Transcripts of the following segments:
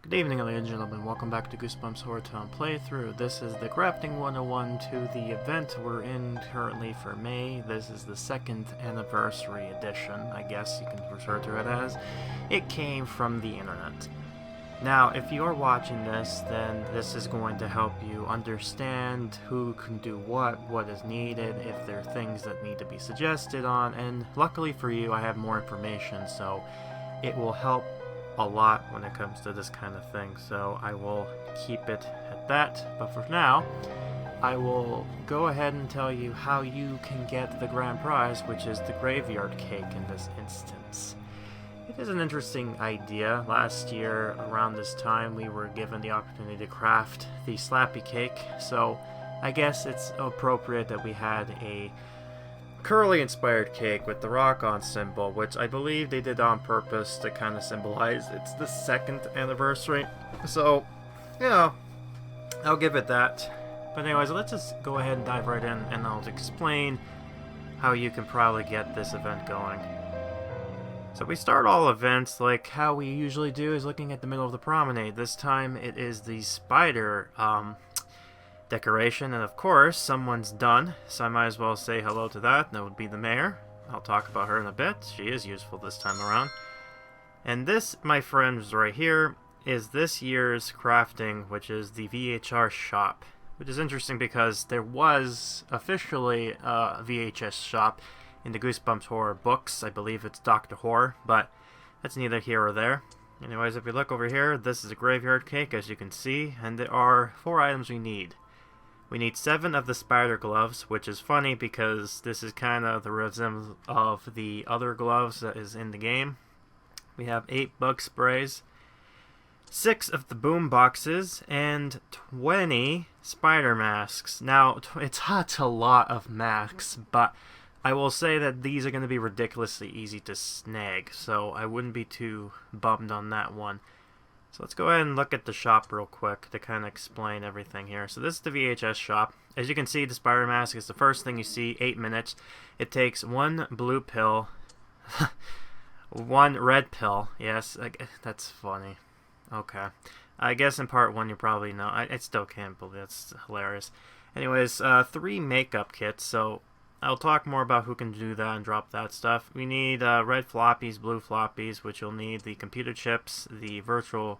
Good evening, ladies and gentlemen. Welcome back to Goosebumps HorrorTown playthrough. This is the Crafting 101 to the event we're in currently for May. This is the 2nd anniversary edition, I guess you can refer to it as. It came from the internet. Now, if you're watching this, then this is going to help you understand who can do what is needed, if there are things that need to be suggested on, and luckily for you, I have more information, so it will help a lot when it comes to this kind of thing, so I will keep it at that. But for now, I will go ahead and tell you how you can get the grand prize, which is the graveyard cake in this instance. It is an interesting idea. Last year, around this time, we were given the opportunity to craft the Slappy cake, so I guess it's appropriate that we had a curly-inspired cake with the rock-on symbol, which I believe they did on purpose to kind of symbolize it's the 2nd anniversary. So, you know, I'll give it that. But anyways, let's just go ahead and dive right in, and I'll explain how you can probably get this event going. So we start all events like how we usually do, is looking at the middle of the promenade. This time it is the spider decoration, and of course someone's done, so I might as well say hello to that. That would be the mayor. I'll talk about her in a bit. She is useful this time around. And this, my friends, right here is this year's crafting, which is the VHR shop, which is interesting because there was officially a VHS shop in the Goosebumps horror books. I believe it's Dr. Horror, but that's neither here or there. Anyways, if we look over here, this is a graveyard cake, as you can see, and there are 4 items we need. We need 7 of the spider gloves, which is funny because this is kind of the resemblance of the other gloves that is in the game. We have 8 bug sprays, 6 of the boom boxes, and 20 spider masks. Now, it's a lot of masks, but I will say that these are going to be ridiculously easy to snag, so I wouldn't be too bummed on that one. So let's go ahead and look at the shop real quick to kind of explain everything here. So this is the VHS shop. As you can see, the spider mask is the first thing you see, 8 minutes. It takes 1 blue pill, 1 red pill. Yes, that's funny. Okay. I guess in part 1 you probably know. I still can't believe that's hilarious. Anyways, 3 makeup kits. So I'll talk more about who can do that and drop that stuff. We need red floppies, blue floppies, which you'll need the computer chips, the virgin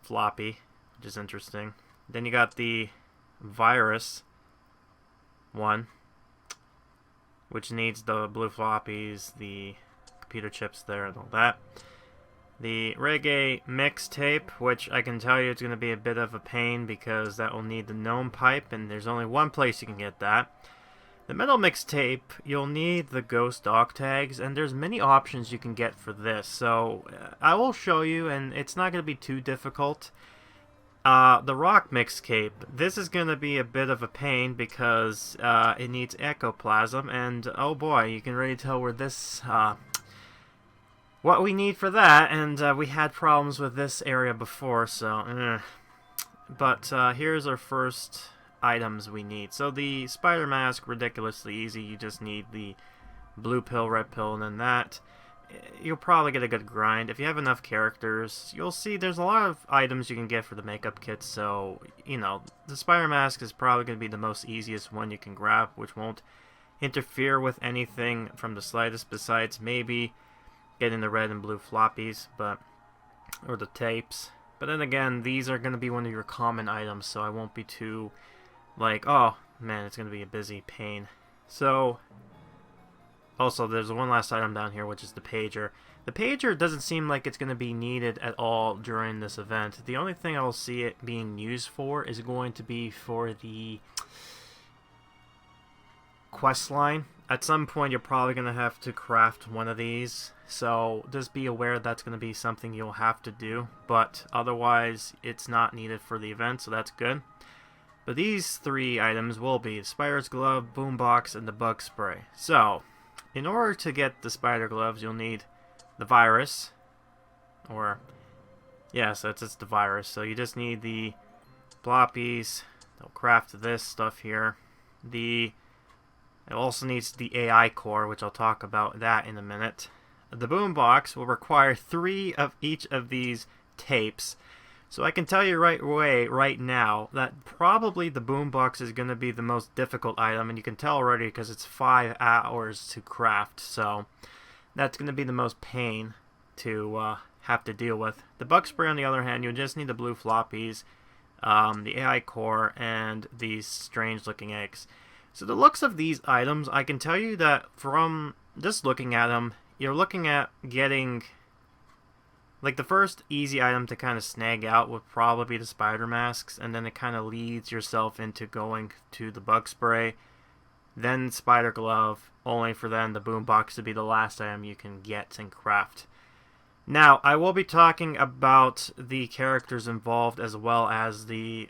floppy, which is interesting. Then you got the virus one, which needs the blue floppies, the computer chips there, and all that. The reggae mixtape, which I can tell you it's going to be a bit of a pain because that will need the gnome pipe, and there's only one place you can get that. The metal mixtape, you'll need the ghost dog tags, and there's many options you can get for this. So I will show you, and it's not going to be too difficult. The rock mixtape, this is going to be a bit of a pain because it needs ectoplasm, and oh boy, you can really tell where this what we need for that, and we had problems with this area before, so But here's our first items we need. So the spider mask, ridiculously easy. You just need the blue pill, red pill, and then that. You'll probably get a good grind. If you have enough characters, you'll see there's a lot of items you can get for the makeup kits, so, you know, the spider mask is probably going to be the most easiest one you can grab, which won't interfere with anything from the slightest, besides maybe getting the red and blue floppies, or the tapes. But then again, these are going to be one of your common items, so I won't be too, like, oh, man, it's going to be a busy pain. So, also, there's one last item down here, which is the pager. The pager doesn't seem like it's going to be needed at all during this event. The only thing I will see it being used for is going to be for the Questline. At some point, you're probably going to have to craft one of these, so just be aware that's going to be something you'll have to do, but otherwise, it's not needed for the event, so that's good. But these 3 items will be the spider's glove, boombox, and the bug spray. So, in order to get the spider gloves, you'll need the virus, so it's just the virus, so you just need the floppies. They'll craft this stuff here. It also needs the AI core, which I'll talk about that in a minute. the boombox will require 3 of each of these tapes. So I can tell you right now that probably the boombox is going to be the most difficult item, and you can tell already because it's 5 hours to craft. So that's going to be the most pain to have to deal with. The bug spray, on the other hand, you just need the blue floppies, the AI core, and these strange looking eggs. So the looks of these items, I can tell you that from just looking at them, you're looking at getting, like, the first easy item to kind of snag out would probably be the spider masks, and then it kind of leads yourself into going to the bug spray, then spider glove, only for then the boombox to be the last item you can get and craft. Now, I will be talking about the characters involved as well as the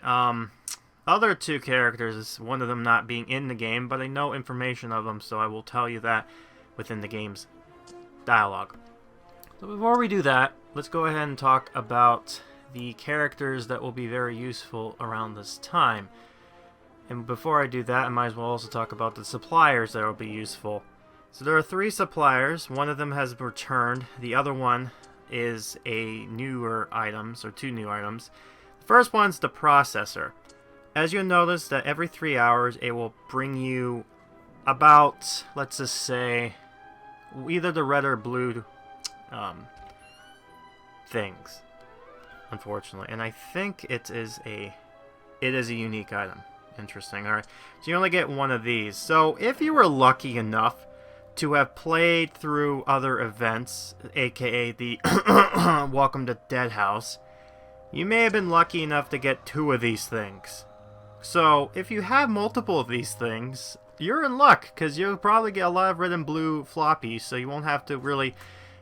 other 2 characters, one of them not being in the game, but I know information of them, so I will tell you that within the game's dialogue. So before we do that, let's go ahead and talk about the characters that will be very useful around this time. And before I do that, I might as well also talk about the suppliers that will be useful. So there are 3 suppliers. One of them has returned. The other one is a newer items, or 2 new items. The first one's the processor. As you'll notice that every 3 hours it will bring you about, let's just say, either the red or blue things, unfortunately. And I think it is a unique item. Interesting. Alright, so you only get one of these. So if you were lucky enough to have played through other events, aka the Welcome to Dead House, you may have been lucky enough to get 2 of these things. So if you have multiple of these things, you're in luck, because you'll probably get a lot of red and blue floppies, so you won't have to really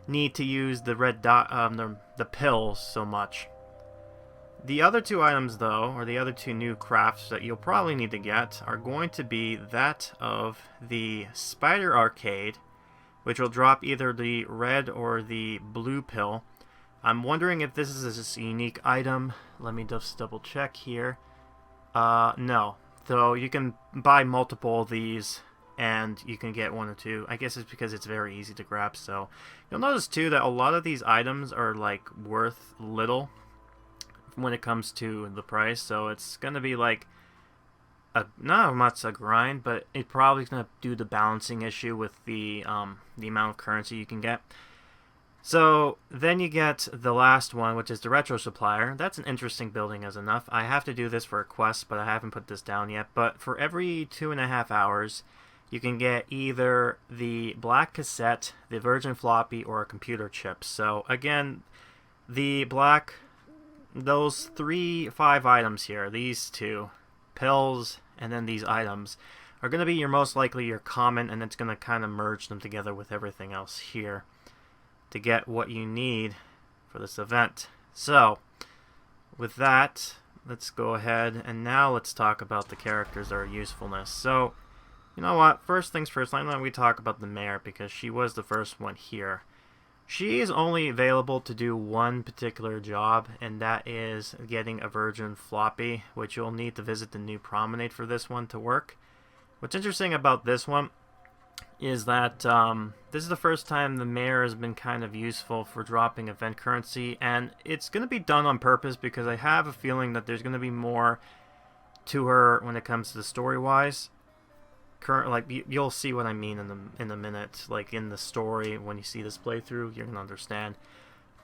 need to use the red dot, the pills so much. The other 2 items, though, or the other 2 new crafts that you'll probably need to get, are going to be that of the Spider Arcade, which will drop either the red or the blue pill. I'm wondering if this is a unique item. Let me just double check here. No. So you can buy multiple of these, and you can get 1 or 2. I guess it's because it's very easy to grab. So you'll notice, too, that a lot of these items are, like, worth little when it comes to the price, so it's gonna be like not much a grind, but it probably gonna do the balancing issue with the amount of currency you can get. So then you get the last one, which is the retro supplier. That's an interesting building as enough. I have to do this for a quest, but I haven't put this down yet. But for every 2.5 hours, you can get either the black cassette, the virgin floppy, or a computer chip. So again, the black, those 5 items here, these 2 pills and then these items, are going to be most likely your common, and it's going to kind of merge them together with everything else here to get what you need for this event. So with that, let's go ahead and now let's talk about the characters, their usefulness. So you know what, first things first, why don't we talk about the mayor, because she was the first one here. She is only available to do one particular job, and that is getting a virgin floppy, which you'll need to visit the new promenade for this one to work. What's interesting about this one is that this is the first time the mayor has been kind of useful for dropping event currency, and it's going to be done on purpose because I have a feeling that there's going to be more to her when it comes to the story-wise. You'll see what I mean in a minute. Like in the story, when you see this playthrough, you're gonna understand.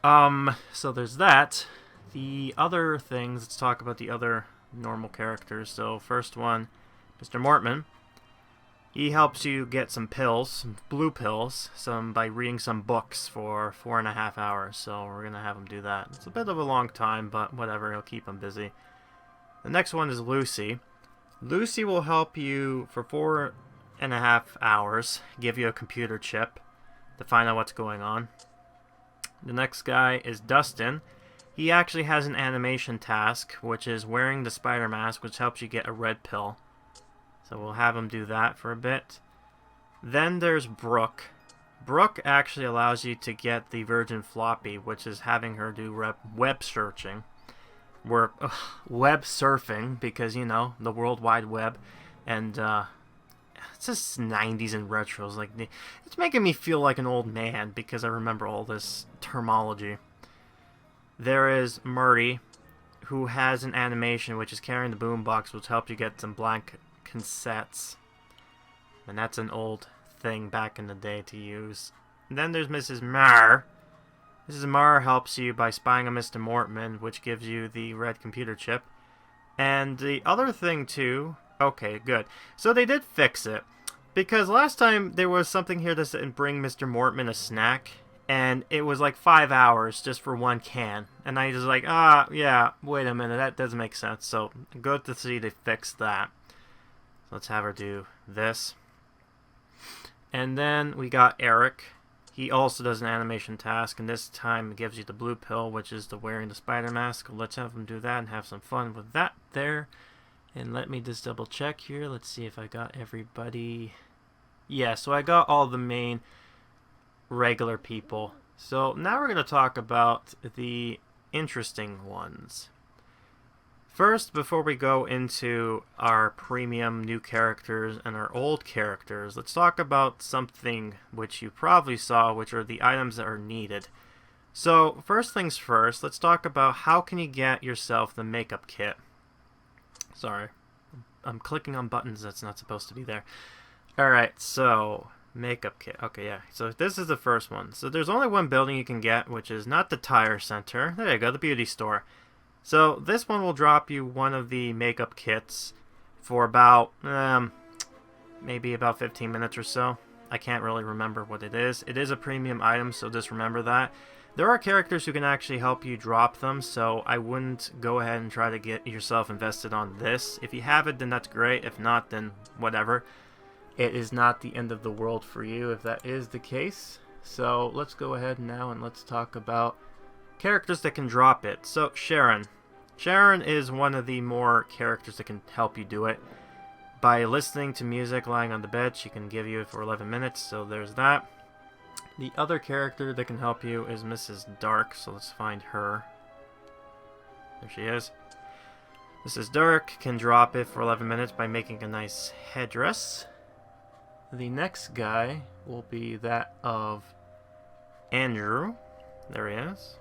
So there's that. The other things, let's talk about the other normal characters. So first one, Mr. Mortman. He helps you get some pills, some blue pills, by reading some books for 4.5 hours. So we're gonna have him do that. It's a bit of a long time, but whatever, it'll keep him busy. The next one is Lucy. Lucy will help you for 4.5 hours, give you a computer chip to find out what's going on. The next guy is Dustin. He actually has an animation task, which is wearing the spider mask, which helps you get a red pill. So we'll have him do that for a bit. Then there's Brooke. Brooke actually allows you to get the virgin floppy, which is having her do web searching. Web surfing, because, you know, the World Wide Web, and it's just 90s and retros. Like, it's making me feel like an old man because I remember all this terminology. There is Murray, who has an animation which is carrying the boombox, which helps you get some blank cassettes. And that's an old thing back in the day to use. And then there's Mrs. Marr. Mrs. Marr helps you by spying on Mr. Mortman, which gives you the red computer chip. And the other thing too... Okay, good. So they did fix it. Because last time there was something here that said bring Mr. Mortman a snack. And it was like 5 hours just for one can. And I was like, yeah, wait a minute, that doesn't make sense. So good to see they fixed that. So let's have her do this. And then we got Eric. He also does an animation task, and this time it gives you the blue pill, which is the wearing the spider mask. Let's have him do that and have some fun with that there. And let me just double check here. Let's see if I got everybody. Yeah, so I got all the main regular people. So now we're going to talk about the interesting ones. First, before we go into our premium new characters and our old characters, let's talk about something which you probably saw, which are the items that are needed. So, first things first, let's talk about how can you get yourself the makeup kit. Sorry, I'm clicking on buttons that's not supposed to be there. Alright, so, makeup kit. Okay, yeah, so this is the first one. So there's only one building you can get, which is not the tire center. There you go, the beauty store. So this one will drop you one of the makeup kits for about, maybe about 15 minutes or so. I can't really remember what it is. It is a premium item, so just remember that. There are characters who can actually help you drop them, so I wouldn't go ahead and try to get yourself invested on this. If you have it, then that's great. If not, then whatever. It is not the end of the world for you if that is the case. So let's go ahead now and let's talk about characters that can drop it. So Sharon. Sharon is one of the more characters that can help you do it. By listening to music lying on the bed, she can give you it for 11 minutes, so there's that. The other character that can help you is Mrs. Dark, so let's find her. There she is. Mrs. Dark can drop it for 11 minutes by making a nice headdress. The next guy will be that of Andrew. There he is.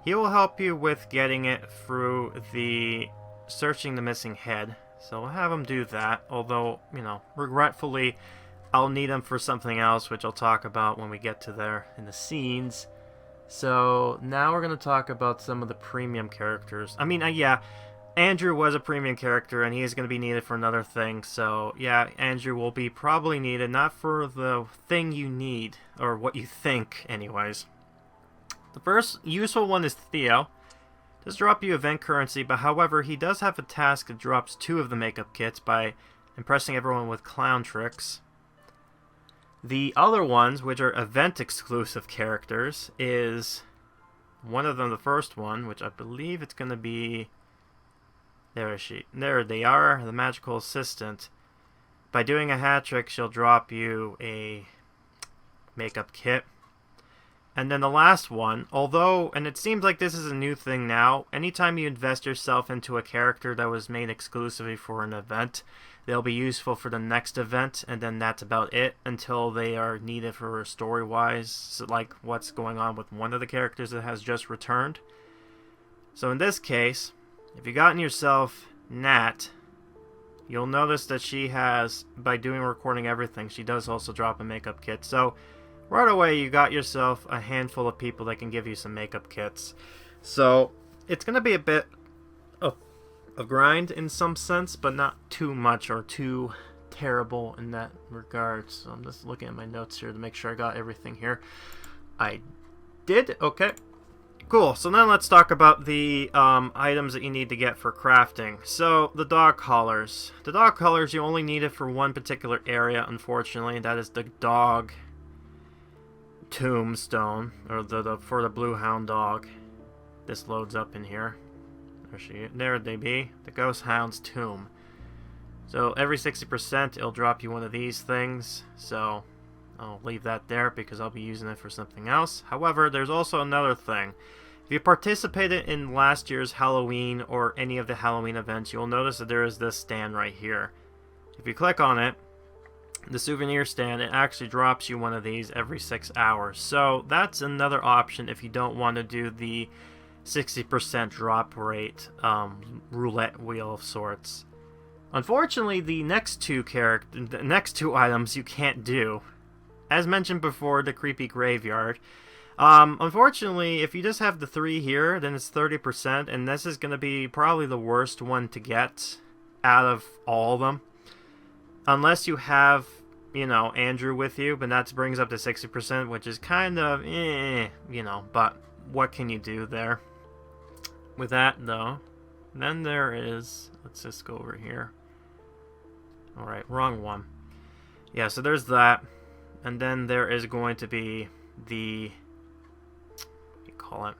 He will help you with getting it through the searching the missing head. So we'll have him do that, although, you know, regretfully, I'll need him for something else, which I'll talk about when we get to there in the scenes. So now we're going to talk about some of the premium characters. I mean, yeah, Andrew was a premium character, and he is going to be needed for another thing. So, yeah, Andrew will be probably needed, not for the thing you need, or what you think, anyways. The first useful one is Theo. Does drop you event currency, but however, he does have a task that drops 2 of the makeup kits by impressing everyone with clown tricks. The other ones, which are event-exclusive characters, is one of them, the first one, which I believe it's going to be... There is she. There they are, the magical assistant. By doing a hat trick, she'll drop you a makeup kit. And then the last one, although, and it seems like this is a new thing now, anytime you invest yourself into a character that was made exclusively for an event, they'll be useful for the next event, and then that's about it until they are needed for story-wise, so like what's going on with one of the characters that has just returned. So in this case, if you've gotten yourself Nat, you'll notice that she has, by doing recording everything, she does also drop a makeup kit. So right away, you got yourself a handful of people that can give you some makeup kits. So it's going to be a bit of a grind in some sense, but not too much or too terrible in that regard. So I'm just looking at my notes here to make sure I got everything here. I did. Okay. Cool. So now let's talk about the items that you need to get for crafting. So the dog collars. The dog collars, you only need it for one particular area, unfortunately. That is the dog tombstone, or for the blue hound dog. This loads up in here. There they be, the ghost hound's tomb. So every 60% it'll drop you one of these things, so I'll leave that there because I'll be using it for something else. However, there's also another thing. If you participated in last year's Halloween or any of the Halloween events, you'll notice that there is this stand right here. If you click on it, the souvenir stand, it actually drops you one of these every 6 hours. So that's another option if you don't want to do the 60% drop rate roulette wheel of sorts. Unfortunately, the next two items you can't do. As mentioned before, the creepy graveyard. Unfortunately, if you just have the 3 here, then it's 30%, and this is going to be probably the worst one to get out of all of them. Unless you have, you know, Andrew with you, but that brings up to 60%, which is kind of, you know, but what can you do there? With that, though, then there is, let's just go over here. Alright, wrong one. Yeah, so there's that. And then there is going to be the, what do you call it?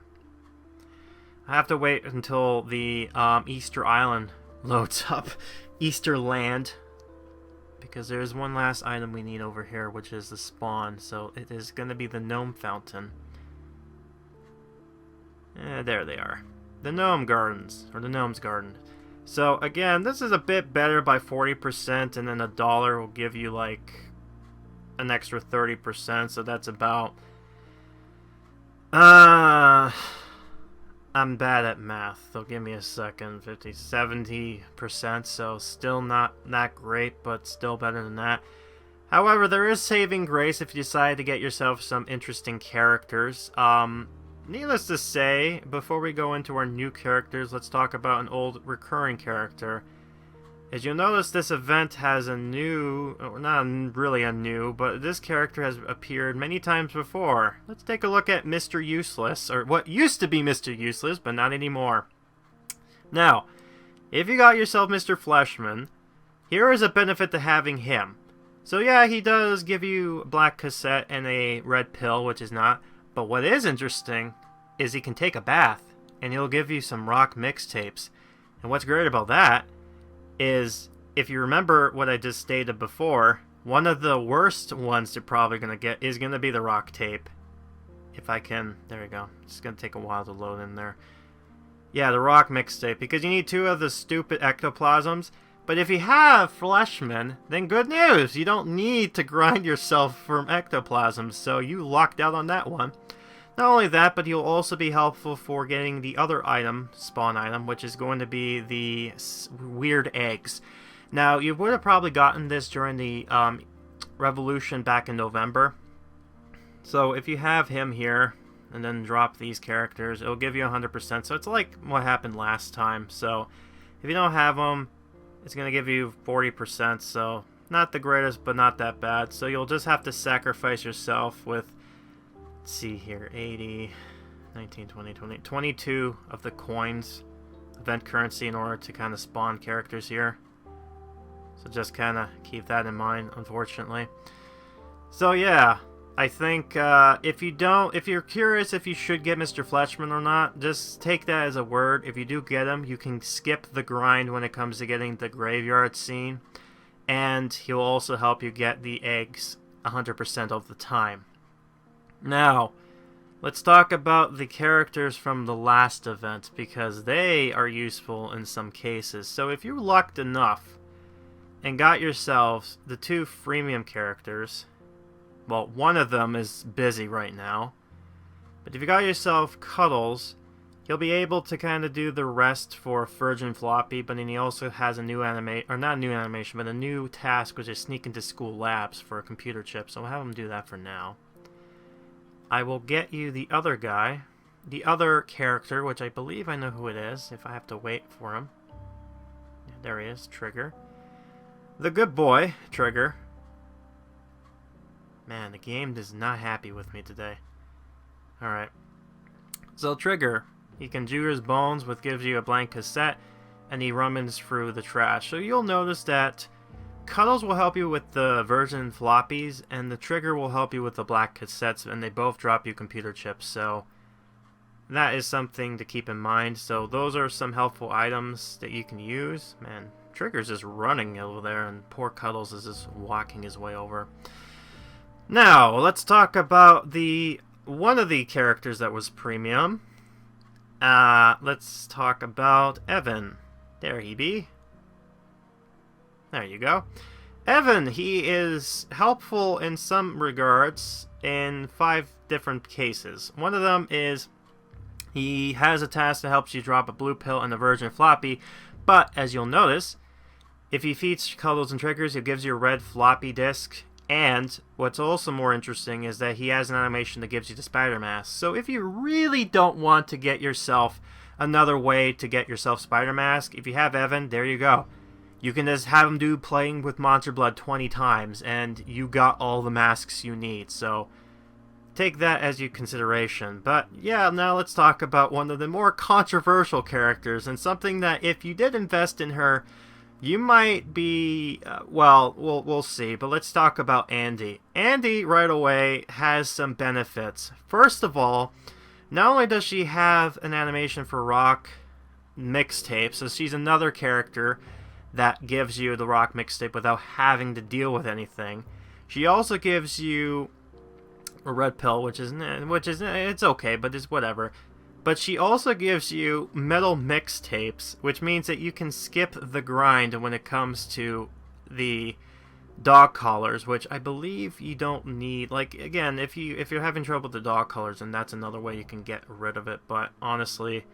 I have to wait until the Easter Island loads up. Easter Land. Because there's one last item we need over here, which is the spawn. So it is going to be the gnome fountain. There they are. The gnome gardens, or the gnome's garden. So again, this is a bit better by 40%, and then $1 will give you like an extra 30%, so that's about... I'm bad at math, so give me a second. 50, 70%, so still not that great, but still better than that. However, there is saving grace if you decide to get yourself some interesting characters. Needless to say, before we go into our new characters, let's talk about an old recurring character. As you'll notice, this event has a new, not really a new, but this character has appeared many times before. Let's take a look at Mr. Useless, or what used to be Mr. Useless, but not anymore. Now, if you got yourself Mr. Fleshman, here is a benefit to having him. So yeah, he does give you a black cassette and a red pill, which is not. But what is interesting is he can take a bath, and he'll give you some rock mixtapes. And what's great about that is, if you remember what I just stated before, one of the worst ones you're probably going to get is going to be the rock tape. If I can, there we go. It's going to take a while to load in there. Yeah, the rock mixtape, because you need 2 of the stupid ectoplasms. But if you have Fleshman, then good news! You don't need to grind yourself from ectoplasms, so you lucked out on that one. Not only that, but he'll also be helpful for getting the other item, spawn item, which is going to be the weird eggs. Now, you would have probably gotten this during the revolution back in November. So if you have him here, and then drop these characters, it'll give you 100%. So it's like what happened last time. So if you don't have them, it's going to give you 40%. So not the greatest, but not that bad. So you'll just have to sacrifice yourself with, let's see here, 80, 19, 20, 20, 22 of the coins, event currency, in order to kind of spawn characters here. So just kind of keep that in mind, unfortunately. So yeah, I think if you're curious if you should get Mr. Fleshman or not, just take that as a word. If you do get him, you can skip the grind when it comes to getting the graveyard scene. And he'll also help you get the eggs 100% of the time. Now, let's talk about the characters from the last event, because they are useful in some cases. So if you're lucked enough and got yourselves the 2 freemium characters, well, one of them is busy right now, but if you got yourself Cuddles, you'll be able to kind of do the rest for Virgin Floppy, but then he also has a new not a new animation, but a new task, which is sneak into school labs for a computer chip, so we'll have him do that for now. I will get you the other guy, the other character, which I believe I know who it is, if I have to wait for him. Yeah, there he is, Trigger. The good boy, Trigger. Man, the game is not happy with me today. Alright. So Trigger, he can chew his bones, which gives you a blank cassette, and he rummins through the trash. So you'll notice that Cuddles will help you with the Virgin floppies, and the Trigger will help you with the black cassettes, and they both drop you computer chips. So that is something to keep in mind. So those are some helpful items that you can use. Man, Trigger's just running over there, and poor Cuddles is just walking his way over. Now, let's talk about one of the characters that was premium. Let's talk about Evan. There he be. There you go. Evan, he is helpful in some regards in 5 different cases. One of them is he has a task that helps you drop a blue pill in the Virgin Floppy, but as you'll notice, if he feeds Cuddles and Triggers, he gives you a red floppy disk. And what's also more interesting is that he has an animation that gives you the spider mask. So if you really don't want to get yourself another way to get yourself spider mask, if you have Evan, there you go. You can just have him do playing with Monster Blood 20 times, and you got all the masks you need. So take that as your consideration. But yeah, now let's talk about one of the more controversial characters, and something that if you did invest in her, you might be, well, we'll see, but let's talk about Andy. Andy, right away, has some benefits. First of all, not only does she have an animation for rock mixtape, so she's another character that gives you the rock mixtape without having to deal with anything. She also gives you a red pill, which is it's okay, but it's whatever. But she also gives you metal mixtapes, which means that you can skip the grind when it comes to the dog collars, which I believe you don't need. Like, again, if you're having trouble with the dog collars, then that's another way you can get rid of it. But honestly,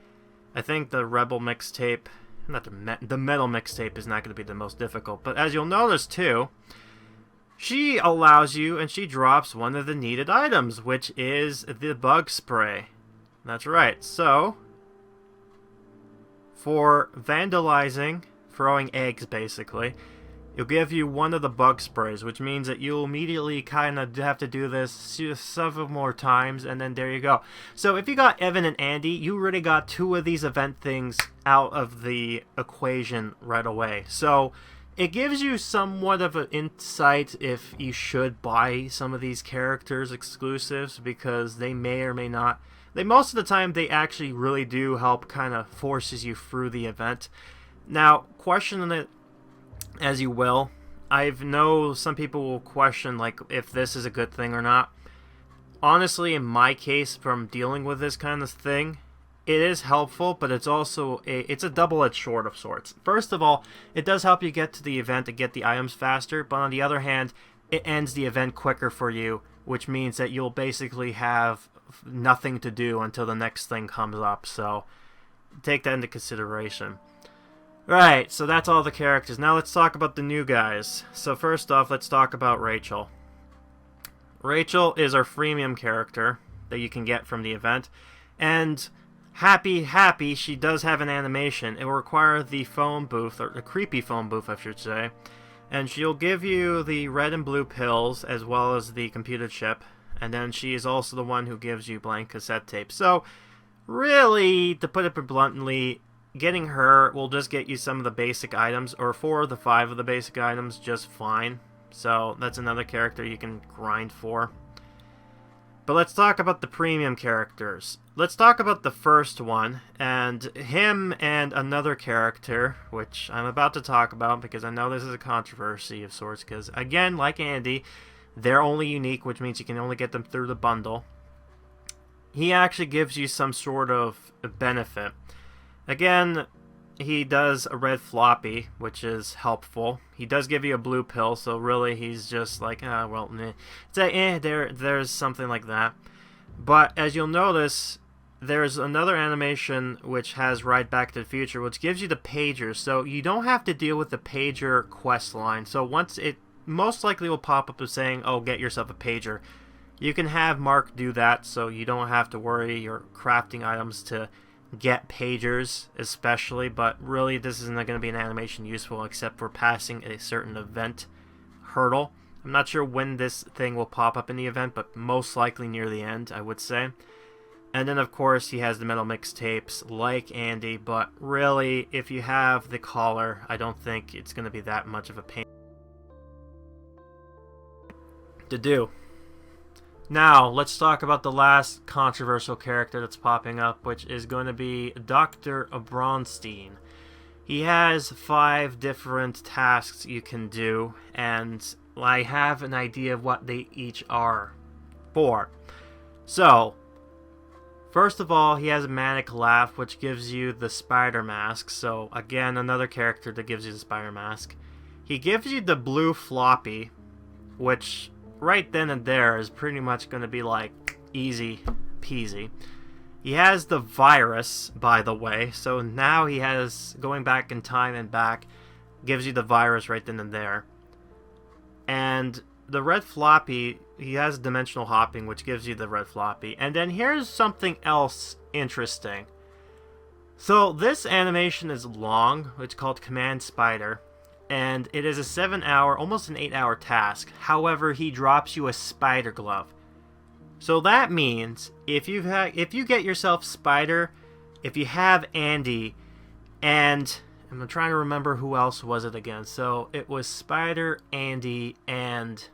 I think the rebel mixtape, not the metal mixtape, is not going to be the most difficult. But as you'll notice too, she allows you, and she drops one of the needed items, which is the bug spray. That's right. So, for vandalizing, throwing eggs basically, it'll give you one of the bug sprays, which means that you'll immediately kind of have to do this several more times, and then there you go. So if you got Evan and Andy, you already got 2 of these event things out of the equation right away. So it gives you somewhat of an insight if you should buy some of these characters exclusives, because they may or may not. Most of the time, they actually really do help, kind of forces you through the event. Now, question it as you will. I know some people will question, like, if this is a good thing or not. Honestly, in my case, from dealing with this kind of thing, it is helpful, but it's also it's a double-edged sword of sorts. First of all, it does help you get to the event and get the items faster, but on the other hand, it ends the event quicker for you, which means that you'll basically have nothing to do until the next thing comes up. So take that into consideration. Right, so that's all the characters. Now let's talk about the new guys. So first off, let's talk about Rachel. Rachel is our freemium character that you can get from the event, and happy, she does have an animation. It will require the phone booth, or the creepy phone booth I should say, and she'll give you the red and blue pills as well as the computer chip. And then she is also the one who gives you blank cassette tape. So, really, to put it bluntly, getting her will just get you some of the basic items, or 4 of the 5 of the basic items just fine. So, that's another character you can grind for. But let's talk about the premium characters. Let's talk about the first one, and him and another character, which I'm about to talk about because I know this is a controversy of sorts, because, again, like Andy, they're only unique, which means you can only get them through the bundle. He actually gives you some sort of benefit. Again, he does a red floppy, which is helpful. He does give you a blue pill, so really he's just like, well, meh. It's like, there's something like that. But as you'll notice, there's another animation which has Ride Back to the Future, which gives you the pager, so you don't have to deal with the pager quest line. So once it most likely will pop up as saying, oh, get yourself a pager. You can have Mark do that, so you don't have to worry you're crafting items to get pagers, especially, but really this isn't going to be an animation useful except for passing a certain event hurdle. I'm not sure when this thing will pop up in the event, but most likely near the end, I would say. And then, of course, he has the metal mixtapes like Andy, but really, if you have the collar, I don't think it's going to be that much of a pain to do. Now, let's talk about the last controversial character that's popping up, which is going to be Dr. Bronstien. He has 5 different tasks you can do, and I have an idea of what they each are for. So, first of all, he has a manic laugh, which gives you the spider mask. So, again, another character that gives you the spider mask. He gives you the blue floppy, which right then and there is pretty much going to be like easy peasy. He has the virus, by the way, so now he has going back in time and back, gives you the virus right then and there. And the red floppy, he has dimensional hopping, which gives you the red floppy. And then here's something else interesting. So this animation is long. It's called Command Spider. And it is a 7-hour, almost an 8-hour task. However, he drops you a spider glove. So that means if you get yourself Spider, if you have Andy, and I'm trying to remember who else was it again. So it was Spider, Andy, and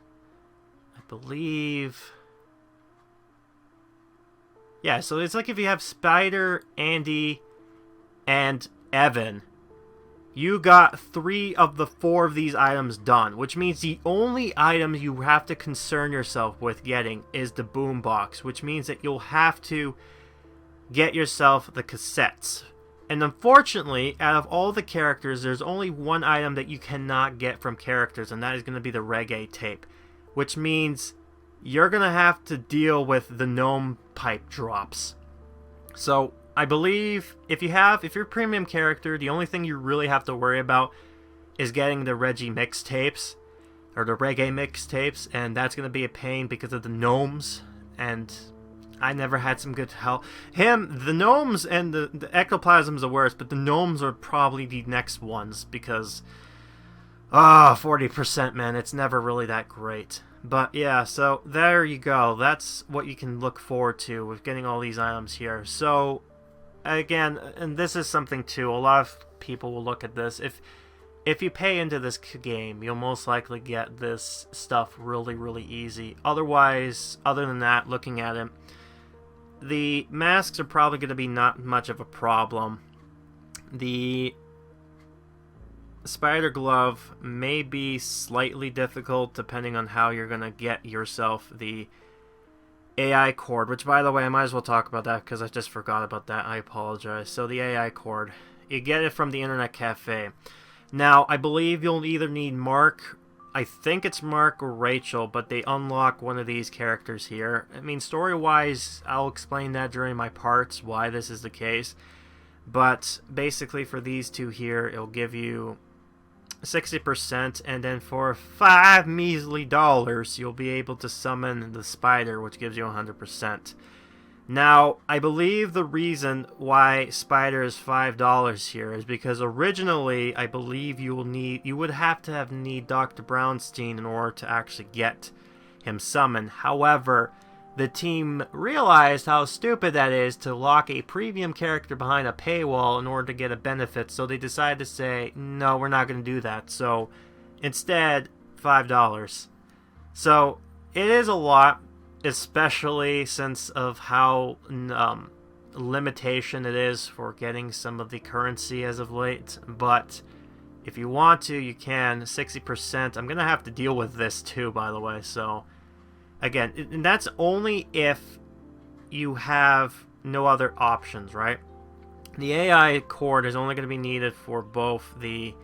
I believe... Yeah, so it's like if you have Spider, Andy, and Evan, you got 3 of the 4 of these items done, which means the only item you have to concern yourself with getting is the boombox, which means that you'll have to get yourself the cassettes. And unfortunately, out of all the characters, there's only one item that you cannot get from characters, and that is going to be the reggae tape, which means you're going to have to deal with the gnome pipe drops. So I believe if you're a premium character, the only thing you really have to worry about is getting the Reggie mixtapes, or the reggae mixtapes, and that's going to be a pain because of the gnomes, and I never had some good help. The gnomes and the ectoplasm's the worst, but the gnomes are probably the next ones because 40%, man, it's never really that great. But yeah, so there you go. That's what you can look forward to with getting all these items here. So again, and this is something too, a lot of people will look at this. If you pay into this game, you'll most likely get this stuff really, really easy. Otherwise, other than that, looking at it, the masks are probably going to be not much of a problem. The spider glove may be slightly difficult depending on how you're going to get yourself the AI cord, which, by the way, I might as well talk about that because I just forgot about that. I apologize. So the AI cord, you get it from the Internet Cafe. Now, I believe you'll either need Mark, I think it's Mark or Rachel, but they unlock one of these characters here. I mean, story-wise, I'll explain that during my parts, why this is the case. But basically for these two here, it'll give you 60%, and then for $5 measly, you'll be able to summon the spider, which gives you 100%. Now, I believe the reason why Spider is $5 here is because originally, I believe you would have to need Dr. Bronstien in order to actually get him summoned. However, the team realized how stupid that is to lock a premium character behind a paywall in order to get a benefit, so they decided to say, no, we're not going to do that. So, instead, $5. So, it is a lot, especially since of how limitation it is for getting some of the currency as of late. But if you want to, you can. 60%. I'm gonna have to deal with this too, by the way. So again, and that's only if you have no other options, right? The AI cord is only going to be needed for both the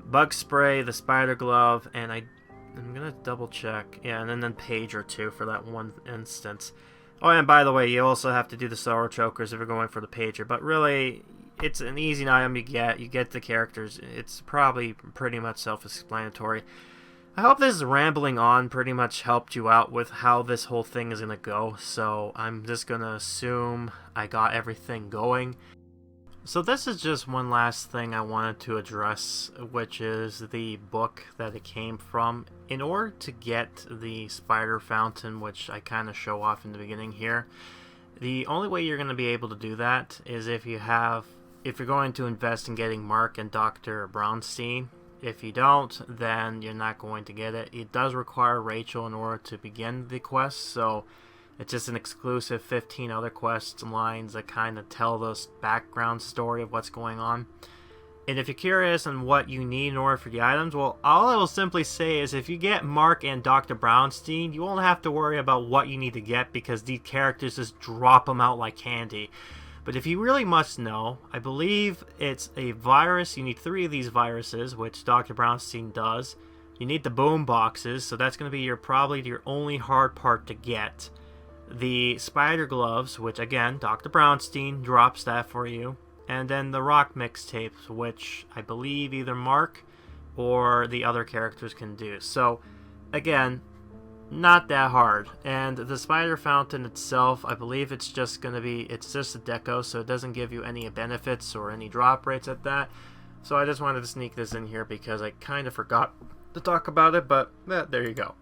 bug spray, the spider glove, and I'm gonna double check. Yeah, and then page or two for that one instance. Oh, and by the way, you also have to do the sorrow chokers if you're going for the pager. But really, it's an easy item you get. You get the characters. It's probably pretty much self-explanatory. I hope this rambling on pretty much helped you out with how this whole thing is gonna go. So I'm just gonna assume I got everything going. So this is just one last thing I wanted to address, which is the book that it came from. In order to get the spider fountain, which I kind of show off in the beginning here, the only way you're going to be able to do that is if you're going to invest in getting Mark and Dr. Bronstien. If you don't, then you're not going to get it. It does require Rachel in order to begin the quest, so it's just an exclusive 15 other quest lines that kind of tell the background story of what's going on. And if you're curious on what you need in order for the items, well, all I will simply say is if you get Mark and Dr. Bronstien, you won't have to worry about what you need to get because these characters just drop them out like candy. But if you really must know, I believe it's a virus. You need 3 of these viruses, which Dr. Bronstien does. You need the boom boxes, so that's going to be probably your only hard part to get. The spider gloves, which again, Dr. Bronstien drops that for you. And then the rock mixtapes, which I believe either Mark or the other characters can do. So, again, not that hard. And the spider fountain itself, I believe it's just a deco, so it doesn't give you any benefits or any drop rates at that. So I just wanted to sneak this in here because I kind of forgot to talk about it, but there you go.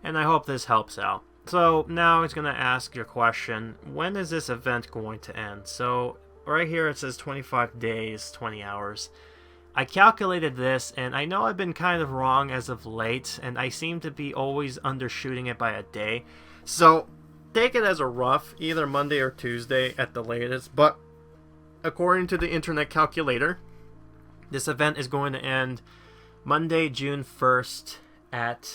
And I hope this helps out. So now it's going to ask your question, when is this event going to end? So right here it says 25 days, 20 hours. I calculated this, and I know I've been kind of wrong as of late, and I seem to be always undershooting it by a day. So, take it as a rough, either Monday or Tuesday at the latest, but according to the internet calculator, this event is going to end Monday, June 1st at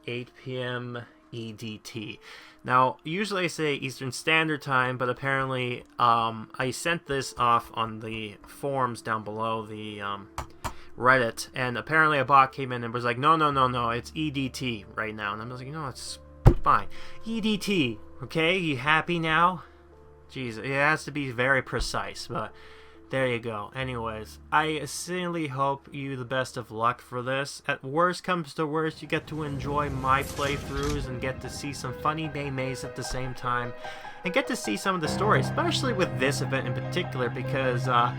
8 p.m. EDT. Now, usually I say Eastern Standard Time, but apparently I sent this off on the forums down below, the Reddit, and apparently a bot came in and was like, no, it's EDT right now. And I was like, no, it's fine. EDT, okay? You happy now? Jeez, it has to be very precise, but there you go. Anyways, I sincerely hope you the best of luck for this. At worst comes to worst, you get to enjoy my playthroughs and get to see some funny maymays at the same time. And get to see some of the stories, especially with this event in particular, because I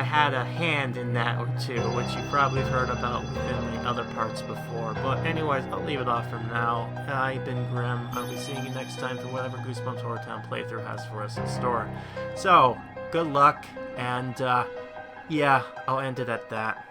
had a hand in that or two, which you probably heard about within the other parts before. But anyways, I'll leave it off for now. I've been Grim. I'll be seeing you next time for whatever Goosebumps HorrorTown playthrough has for us in store. So, good luck, and yeah, I'll end it at that.